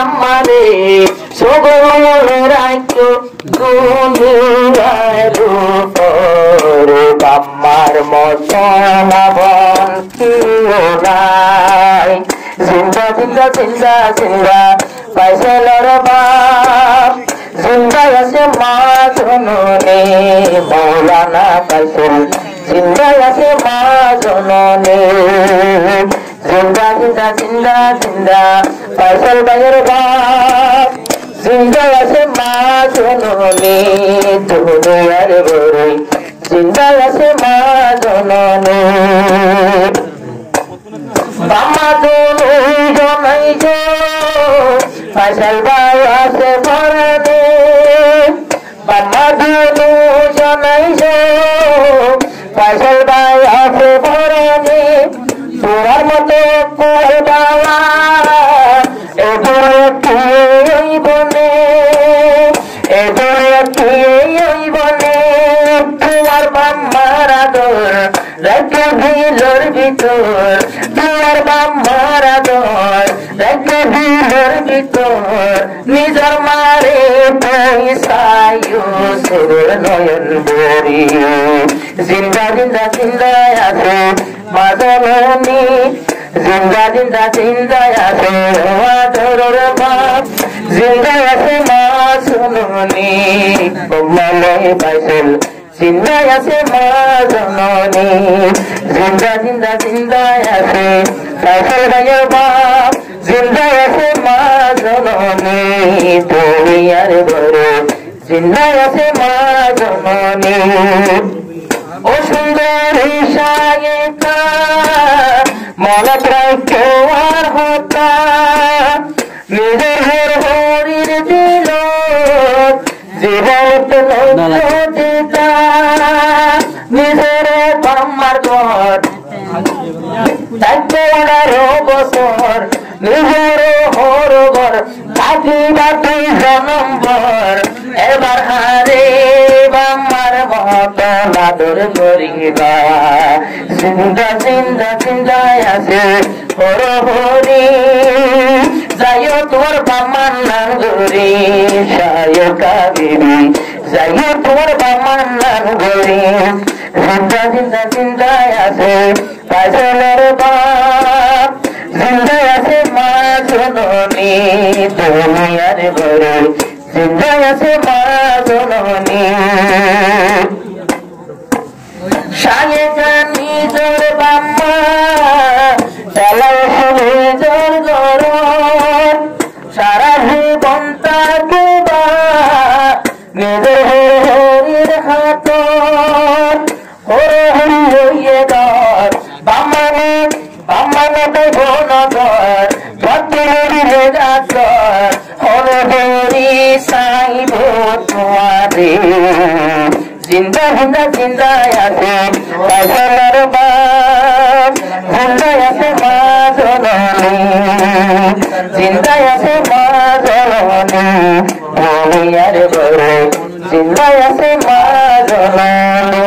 আমারে সগরে রাখো দুনিয়ার উপরে আমার মতন নাই জিন্দা জিন্দা জিন্দা জিন্দা পাইছেলর বাপ জিন্দা আছে মা জননী মৌলানা পাইছেল জিন্দা আছে মা জননী জিন্দা জিন্দা জিন্দা জিন্দা পাইছেল ভাইয়ের বাপ জিন্দা আছে মা জননী দুনিয়ার বড়ই জিন্দা আছে মা জননী বাম্মা জনাই গো পাইছেল ভাই আছে ভরণে বাম্মা জনাই গো পাইছেল ভাই আছে ভরণে তোমার মতো করবালা এবারে তুই বনে এবারে তুই বনে তোমার বাম্মার আদর রেখে ভিলোর ভিতর তোমার বাম্মার আদর রেখে ভিলোর ভিতর নিজের মারে পয়সায়ও সের নয়ন বরি জিন্দা জিন্দা জিন্দা আছে মা জননী জিন্দা জিন্দা জিন্দা আছে আদরের বাপ জিন্দা আছে মা জননী কমলে পাইছেল জিন্দা আছে মা জননী জিন্দা জিন্দা জিন্দা আছে পাইছেল ভাইয়ের বাপ জিন্দা আছে মা জননী দুনিয়ার বড় জিন্দা আছে মা জননী ও সুন্দর সায়িকা মনত রাখো আর হতা নিজের হরির দিল জীবন দিতা নিজের বাম্মার ঘর থাকতে 18 বছর নিজের হর ঘর বাকি বাকি জনম্বর এবার হারে বাম্মার মত আদর করিবা জিন্দা জিন্দা জিন্দা আছে হর হরি যাইও তোর বাম্মার নাম গরি সায়কা বিবি যাইও তোর বাম্মার নাম গরি জিন্দা জিন্দা জিন্দা আছে পাইছেলের বাপ জিন্দা আছে মা জননী দুনিয়ার বড় জিন্দা আছে মা জননী সায়কা নিজের বাম্মা চালাও নিজের ঘর সারা জীবন তাকিবা নিজের হরির হাত হরে হরি হইয়ে ঘর বাম্মানে বাম্মানে দেব নজর ভদ্রি রেগাচর হরে হরি সাইব তোমারে জিন্দা জিন্দা জিন্দা আছে পাইছেলের বাপ জিন্দা আছে মা জননী জিন্দা আছে মা জননী দুনিয়ার বড় জিন্দা আছে মা জননী